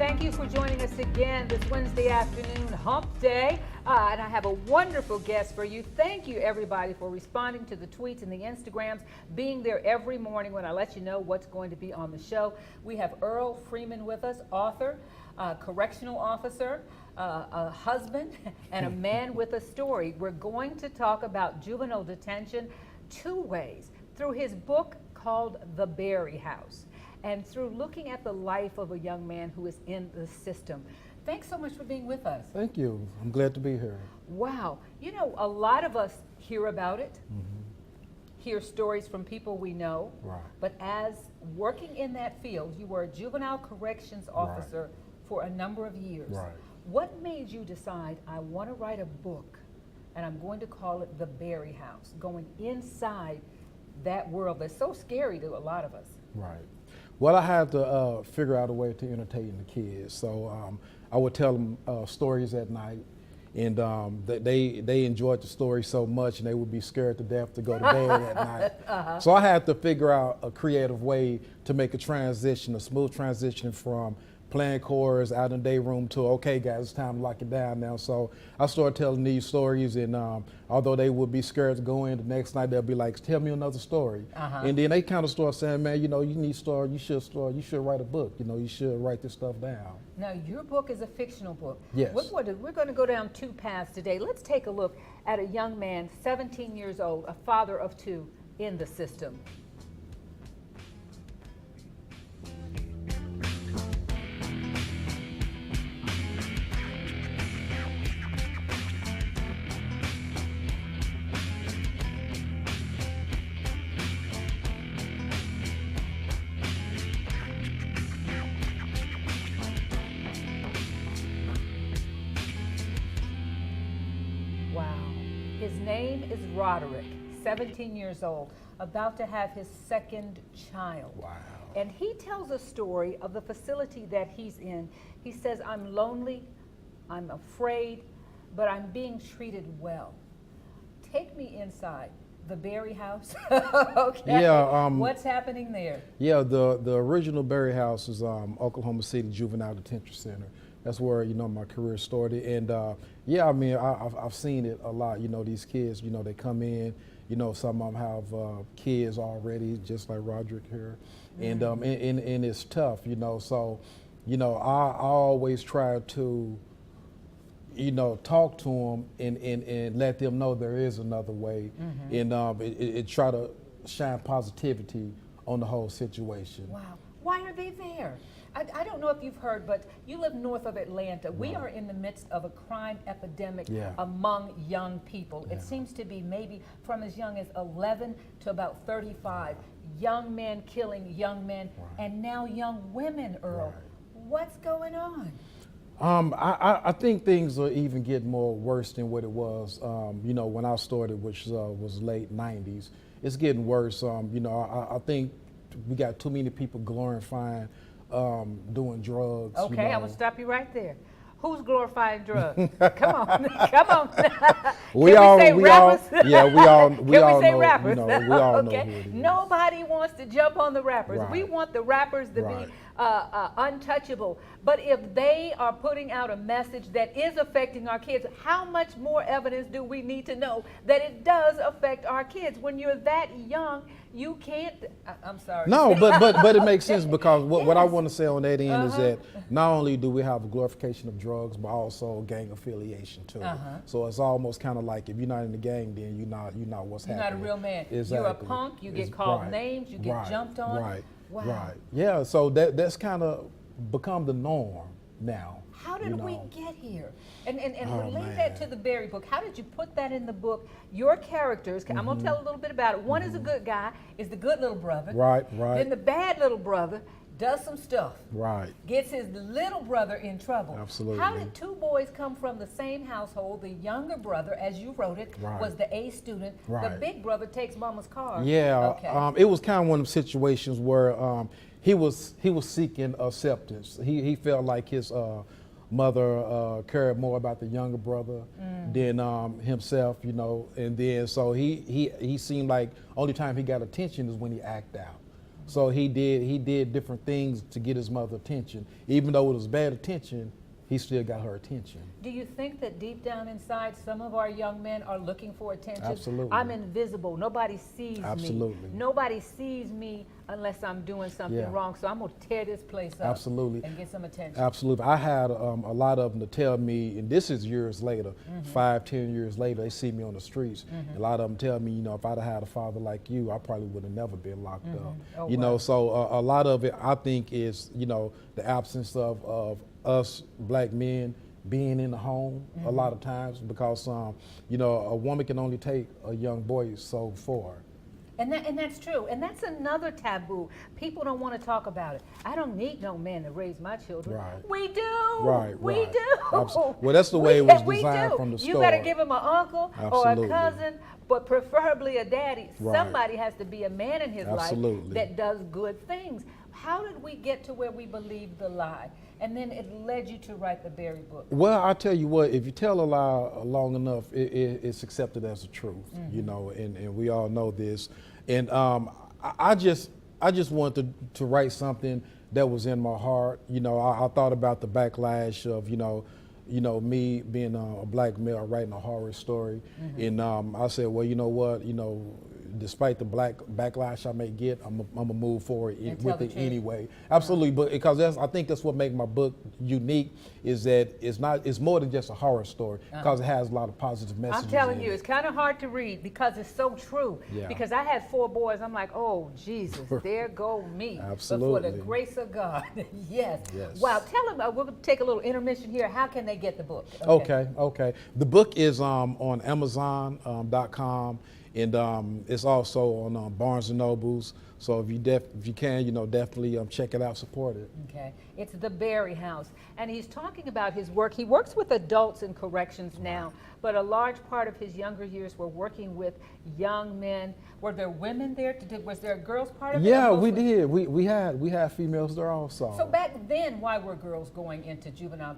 Thank you for joining us again this Wednesday afternoon, Hump Day. And I have a wonderful guest for you. Thank you, everybody, for responding to the tweets and the Instagrams, being there every morning when I let you know what's going to be on the show. We have Earl Freeman with us, author, correctional officer, a husband, and a man with a story. We're going to talk about juvenile detention two ways: through his book called The Berry House, and through looking at the life of a young man who is in the system. Thanks so much for being with us. Thank you. I'm glad to be here. Wow. You know, a lot of us hear about it, hear stories from people we know, but as working in that field, you were a juvenile corrections officer for a number of years. What made you decide, I want to write a book, and I'm going to call it The Berry House, going inside that world that's so scary to a lot of us? Well, I had to figure out a way to entertain the kids. So I would tell them stories at night, and they enjoyed the story so much, and they would be scared to death to go to bed at night. So I had to figure out a creative way to make a transition, a smooth transition from playing chorus out in the day room to, okay guys, it's time to lock it down now. So I started telling these stories, and although they would be scared to go in, the next night they'll be like, tell me another story. And then they kind of start saying, man, you know, you should write a book, you know, you should write this stuff down. Now your book is a fictional book. Yes. We're going to go down two paths today. Let's take a look at a young man, 17 years old, a father of two, in the system. His name is Roderick, 17 years old, about to have his second child. Wow. And he tells a story of the facility that he's in. He says, I'm lonely, I'm afraid, but I'm being treated well. Take me inside the Berry House. Okay. Yeah. What's happening there? Yeah, the original Berry House is Oklahoma City Juvenile Detention Center. That's where, you know, my career started. And yeah, I mean, I've seen it a lot. You know, these kids, you know, they come in, you know, some of them have kids already, just like Roderick here. And it's tough, you know. So, you know, I always try to, you know, talk to them and let them know there is another way. And it try to shine positivity on the whole situation. Wow. Why are they there? I don't know if you've heard, but you live north of Atlanta. We are in the midst of a crime epidemic among young people. It seems to be maybe from as young as 11 to about 35. Young men killing young men, and now young women, Earl. What's going on? I think things are even getting more worse than what it was, you know, when I started, which was late 90s. It's getting worse. You know, I think we got too many people glorifying doing drugs. Okay, you know. I will stop you right there. Who's glorifying drugs? Come on, come on. We all say rappers? Yeah, we all Can we say know, rappers? You know, we all know okay. who it is. Nobody wants to jump on the rappers. We want the rappers to be untouchable. But if they are putting out a message that is affecting our kids, how much more evidence do we need to know that it does affect our kids? When you're that young, you can't. I'm sorry. No, but it makes sense, because what I want to say on that end is that not only do we have a glorification of drugs, but also gang affiliation too. So it's almost kind of like, if you're not in the gang, then you're not what's happening. You're not a real man. Exactly. You're a punk. You get called names. You get jumped on. Wow. Yeah. So that's kind of become the norm now. How did we get here? And relate that to the Berry book. How did you put that in the book? Your characters, I'm going to tell a little bit about it. One is a good guy, is the good little brother. Right. Then the bad little brother does some stuff. Right. Gets his little brother in trouble. Absolutely. How did two boys come from the same household? The younger brother, as you wrote it, was the A student. The big brother takes mama's car. Yeah. Okay. It was kind of one of the situations where he was seeking acceptance. He felt like his mother cared more about the younger brother than himself, you know, and then so he seemed like only time he got attention is when he acted out. So he did different things to get his mother attention. Even though it was bad attention, he still got her attention. Do you think that deep down inside, some of our young men are looking for attention? Absolutely. I'm invisible. Nobody sees Absolutely. me. Nobody sees me unless I'm doing something wrong. So I'm going to tear this place up. Absolutely. And get some attention. Absolutely. I had a lot of them to tell me, and this is years later, 5, 10 years later, they see me on the streets. A lot of them tell me, you know, if I'd have had a father like you, I probably would have never been locked up. Oh, you know, so a lot of it, I think, is, you know, the absence of us black men being in the home a lot of times, because you know, a woman can only take a young boy so far. And that's true. And that's another taboo. People don't want to talk about it. I don't need no man to raise my children. Right. We do. Right. We right. do. Well, that's the way it was designed from the start. You better give him an uncle Absolutely. or a cousin, but preferably a daddy. Right. Somebody has to be a man in his Absolutely. life that does good things. How did we get to where we believed the lie? And then it led you to write the Berry book. Well, I tell you what, if you tell a lie long enough, it's accepted as the truth, you know, and we all know this. And I just wanted to write something that was in my heart. You know, I thought about the backlash of, you know, me being a black male writing a horror story. And I said, well, you know what, you know, despite the backlash I may get, I'm gonna move forward with it anyway. Absolutely, but because I think that's what makes my book unique, is that it's more than just a horror story, because it has a lot of positive messages. I'm telling you, it's kind of hard to read because it's so true. Yeah. Because I had 4 boys, I'm like, oh Jesus, there go me. Absolutely. But for the grace of God, yes. Yes. Wow, tell them, we'll take a little intermission here. How can they get the book? Okay. The book is on Amazon.com. And it's also on Barnes & Nobles. So if you can, you know, definitely check it out, support it. Okay. It's the Berry House. And he's talking about his work. He works with adults in corrections now, but a large part of his younger years were working with young men. Were there women there? Was there a girls part of it? Yeah, we did. We had females there also. So back then, why were girls going into juvenile?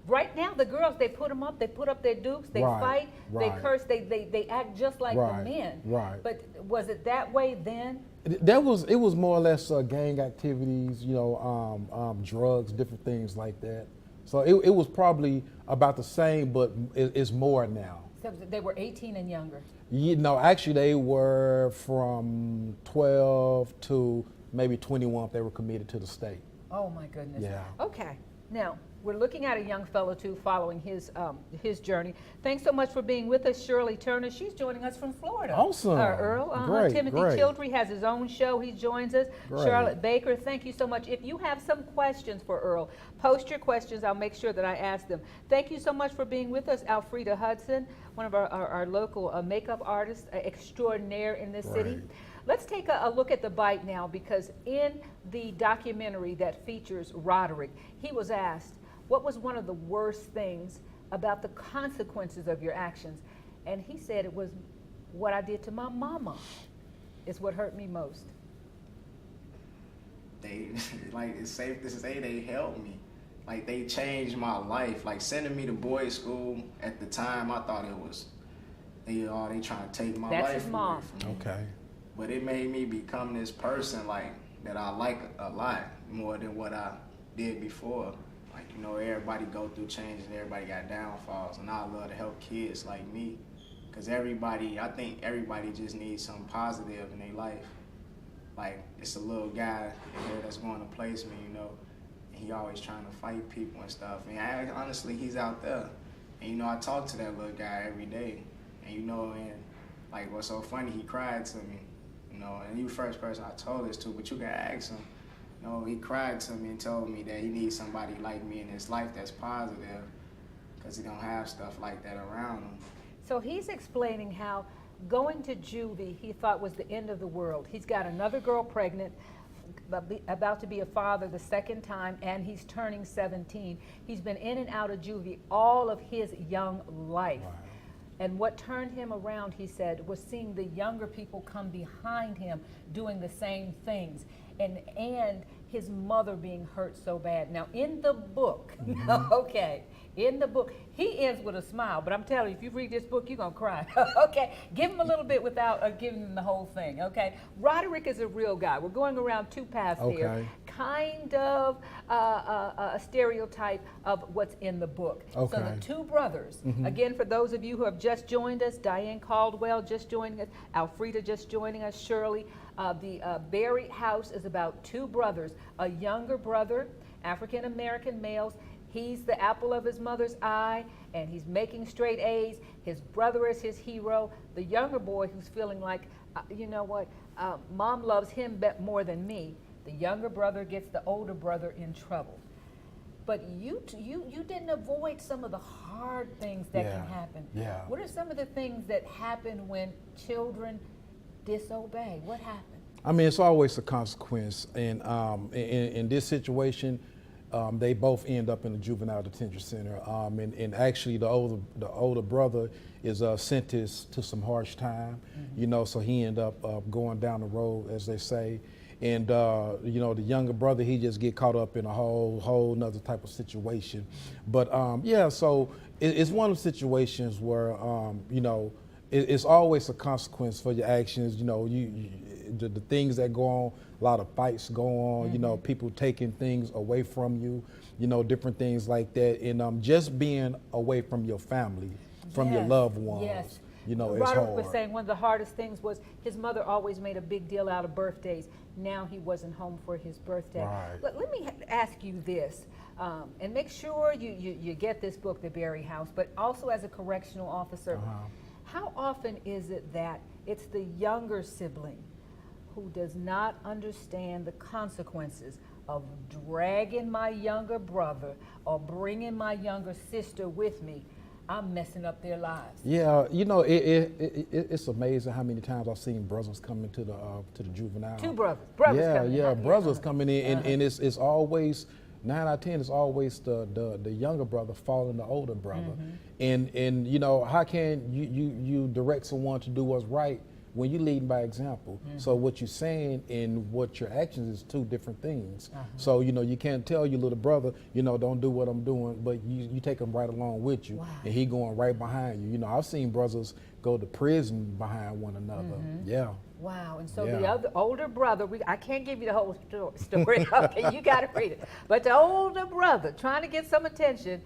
Right now, the girls, they put them up, they put up their dukes, they fight, they curse, they act just like the men. Right. But was it that way then? It was more or less gang activities, you know, drugs, different things like that. So it was probably about the same, but it's more now. So they were 18 and younger? You know, actually they were from 12 to maybe 21 if they were committed to the state. Oh my goodness. Yeah. Okay. Now, we're looking at a young fellow, too, following his journey. Thanks so much for being with us, Shirley Turner. She's joining us from Florida. Awesome. Earl. Great, Timothy great. Childry has his own show. He joins us. Great. Charlotte Baker, thank you so much. If you have some questions for Earl, post your questions. I'll make sure that I ask them. Thank you so much for being with us, Alfreda Hudson, one of our local makeup artists extraordinaire in this city. Let's take a look at the bite now, because in the documentary that features Roderick, he was asked, what was one of the worst things about the consequences of your actions? And he said it was what I did to my mama is what hurt me most. They, like, it's safe to say they helped me. Like, they changed my life. Like, sending me to boys' school at the time, I thought it was, they trying to take my life. That's his mom. Away from me. Okay. But it made me become this person, like, that I like a lot more than what I did before. Like, you know, everybody go through changes, everybody got downfalls, and I love to help kids like me. Because I think everybody just needs something positive in their life. Like, it's a little guy in here that's going to place me, you know, and he always trying to fight people and stuff. And honestly, he's out there. And, you know, I talk to that little guy every day. And, you know, and, like, what's so funny, he cried to me, you know, and you first person I told this to, but you can ask him. You know, he cried to me and told me that he needs somebody like me in his life that's positive, because he don't have stuff like that around him. So he's explaining how going to juvie he thought was the end of the world. He's got another girl pregnant, about to be a father the second time, and he's turning 17. He's been in and out of juvie all of his young life. Wow. And what turned him around, he said, was seeing the younger people come behind him doing the same things, and his mother being hurt so bad. Now, in the book, okay, In the book, he ends with a smile, but I'm telling you, if you read this book, you're going to cry. Okay? Give him a little bit without giving him the whole thing, okay? Roderick is a real guy. We're going around two paths here. Kind of a stereotype of what's in the book. Okay. So the two brothers, again, for those of you who have just joined us, Diane Caldwell just joining us, Alfreda just joining us, Shirley, the Berry House is about two brothers, a younger brother, African-American males. He's the apple of his mother's eye, and he's making straight A's. His brother is his hero. The younger boy who's feeling like, you know what, mom loves him more than me. The younger brother gets the older brother in trouble. But you didn't avoid some of the hard things that can happen. Yeah. What are some of the things that happen when children disobey? What happened? I mean, it's always a consequence, and in this situation, they both end up in the juvenile detention center. And actually, the older brother is sentenced to some harsh time. You know, so he ended up going down the road, as they say. And you know, the younger brother, he just get caught up in a whole nother type of situation. But yeah, so it's one of the situations where you know, it's always a consequence for your actions. You know, the things that go on, a lot of fights go on. You know, people taking things away from you. You know, different things like that, and just being away from your family, from your loved ones. Yes. You know, it's hard. Roderick was saying one of the hardest things was his mother always made a big deal out of birthdays. Now he wasn't home for his birthday. Right. But let me ask you this, and make sure you get this book, The Berry House, but also as a correctional officer, how often is it that it's the younger sibling who does not understand the consequences of dragging my younger brother or bringing my younger sister with me? I'm messing up their lives. Yeah, you know, it's amazing how many times I've seen brothers coming to the juvenile. Two brothers coming in. Yeah, brothers coming in, and it's always 9 out of 10. It's always the younger brother following the older brother, and you know, how can you direct someone to do what's right when you lead by example? So what you're saying and what your actions is two different things. So, you know, you can't tell your little brother, you know, don't do what I'm doing, but you take him right along with you, and he going right behind you. You know, I've seen brothers go to prison behind one another. Yeah. Wow, and so the older brother, I can't give you the whole story, okay, you gotta read it. But the older brother, trying to get some attention,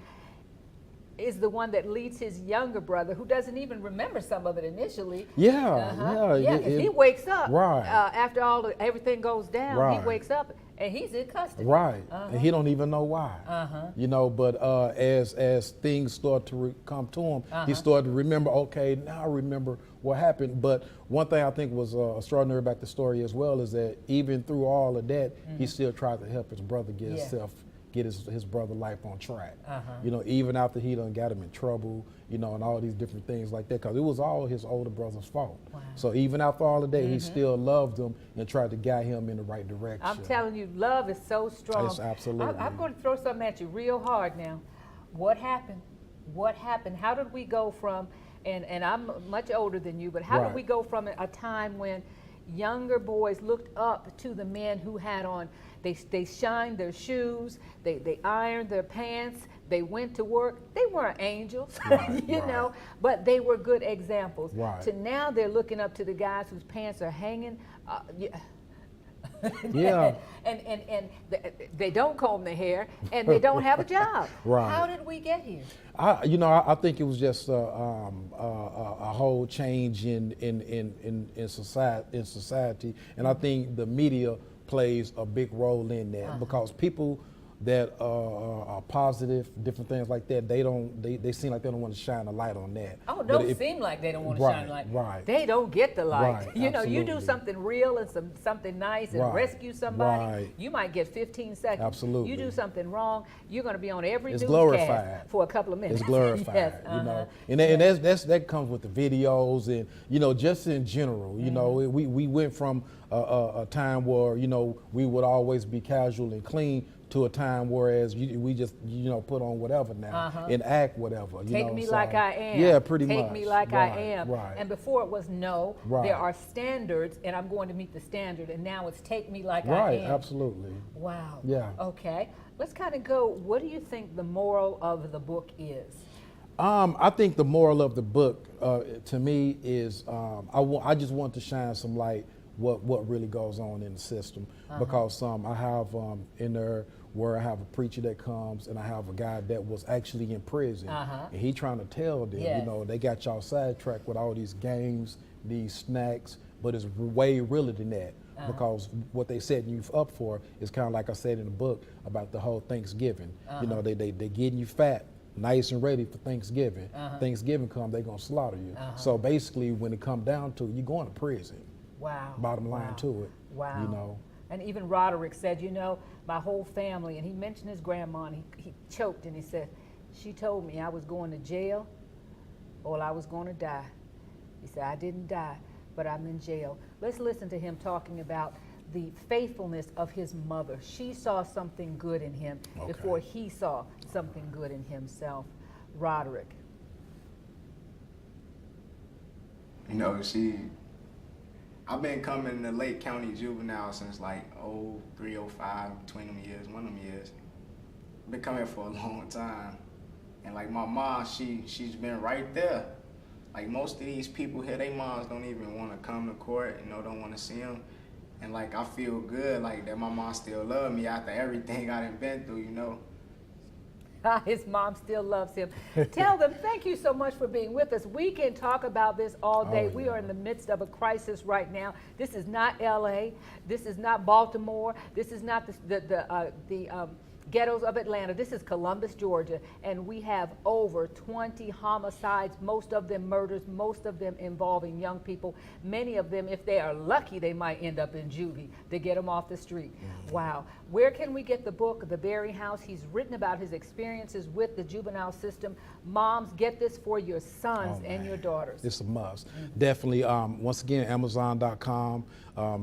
is the one that leads his younger brother, who doesn't even remember some of it initially. Yeah, because he wakes up right after everything goes down. He wakes up and he's in custody. Right, and he don't even know why. You know, but as things start to come to him, he started to remember. Okay, now I remember what happened. But one thing I think was extraordinary about the story as well is that even through all of that, he still tried to help his brother get his brother life on track. You know, even after he done got him in trouble, you know, and all these different things like that, because it was all his older brother's fault. So even after all of that, he still loved him and tried to guide him in the right direction. I'm telling you, love is so strong. It's absolutely. I'm going to throw something at you real hard now. What happened? What happened? How did we go from, and I'm much older than you, but how did we go from a time when younger boys looked up to the men who had on, they shined their shoes, they ironed their pants, they went to work. They weren't angels, you know, but they were good examples. To now they're looking up to the guys whose pants are hanging. And they don't comb their hair, and they don't have a job. How did we get here? You know, I think it was just a whole change in society, and I think the media plays a big role in that, because people that are positive, different things like that, they seem like they don't want to shine a light on that. Oh, don't seem like they don't want to shine a light. They don't get the light. You know, you do something real and something nice and rescue somebody, you might get 15 seconds. Absolutely. You do something wrong, you're going to be on every it's newscast glorified for a couple of minutes. It's glorified, you know, and that comes with the videos and, you know, just in general, you know, we went from a time where, you know, we would always be casual and clean to a time whereas we just put on whatever now and act whatever. Take me like I am. Yeah, pretty much. Take me like I am. Right. And before it was no, Right. there are standards, and I'm going to meet the standard. And now it's take me like I Right. am. Absolutely. Wow. Yeah. Okay. Let's kind of go. What do you think the moral of the book is? I think the moral of the book, to me, is I just want to shine some light what really goes on in the system, because I have in there where I have a preacher that comes and I have a guy that was actually in prison, and he trying to tell them, Yes. they got y'all sidetracked with all these games, these snacks, but it's way realer than that. Because what they setting you up for is kind of like I said in the book about the whole Thanksgiving. They getting you fat, nice and ready for Thanksgiving. Thanksgiving come, they gonna slaughter you. So basically, when it come down to it, you're going to prison. Wow. Bottom line to it. Wow. And even Roderick said, my whole family, and he mentioned his grandma, and he choked and he said, she told me I was going to jail or I was going to die. He said, I didn't die, but I'm in jail. Let's listen to him talking about the faithfulness of his mother. She saw something good in him before he saw something good in himself. Roderick. I've been coming to Lake County Juvenile since like 03, 05, between them years, one of them years. Been coming for a long time. And like my mom, she's been right there. Like most of these people here, their moms don't even want to come to court, don't want to see them. And like I feel good like that my mom still love me after everything I done been through, His mom still loves him. Tell them thank you so much for being with us. We can talk about this all day. We are in the midst of a crisis right now. This is not LA. This is not Baltimore. This is not the ghettos of Atlanta. This is Columbus, Georgia, and we have over 20 homicides, most of them murders, most of them involving young people. Many of them, if they are lucky, they might end up in juvie to get them off the street. Wow. Where can we get the book, The Berry House? He's written about his experiences with the juvenile system. Moms, get this for your sons and your daughters. It's a must. Definitely, once again, Amazon.com.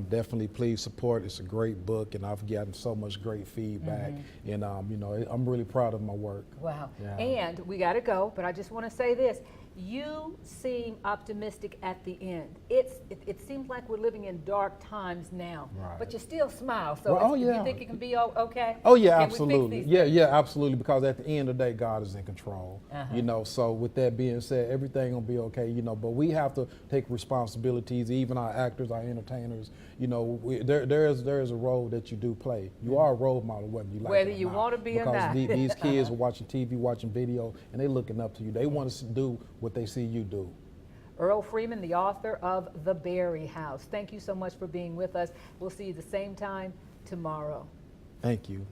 Definitely please support. It's a great book, and I've gotten so much great feedback. And, I'm really proud of my work. Wow. Yeah. And we got to go, but I just want to say this. You seem optimistic at the end. It seems like we're living in dark times now, but you still smile. So you think it can be okay? Oh yeah, can absolutely. Yeah, absolutely. Because at the end of the day, God is in control. So with that being said, everything will be okay. But we have to take responsibilities. Even our actors, our entertainers. There is a role that you do play. You are a role model, whether you like whether it or you not. want to be or not. Because these kids are watching TV, watching video, and they looking up to you. They want to do what they see you do. Earl Freeman, the author of The Berry House. Thank you so much for being with us. We'll see you the same time tomorrow. Thank you.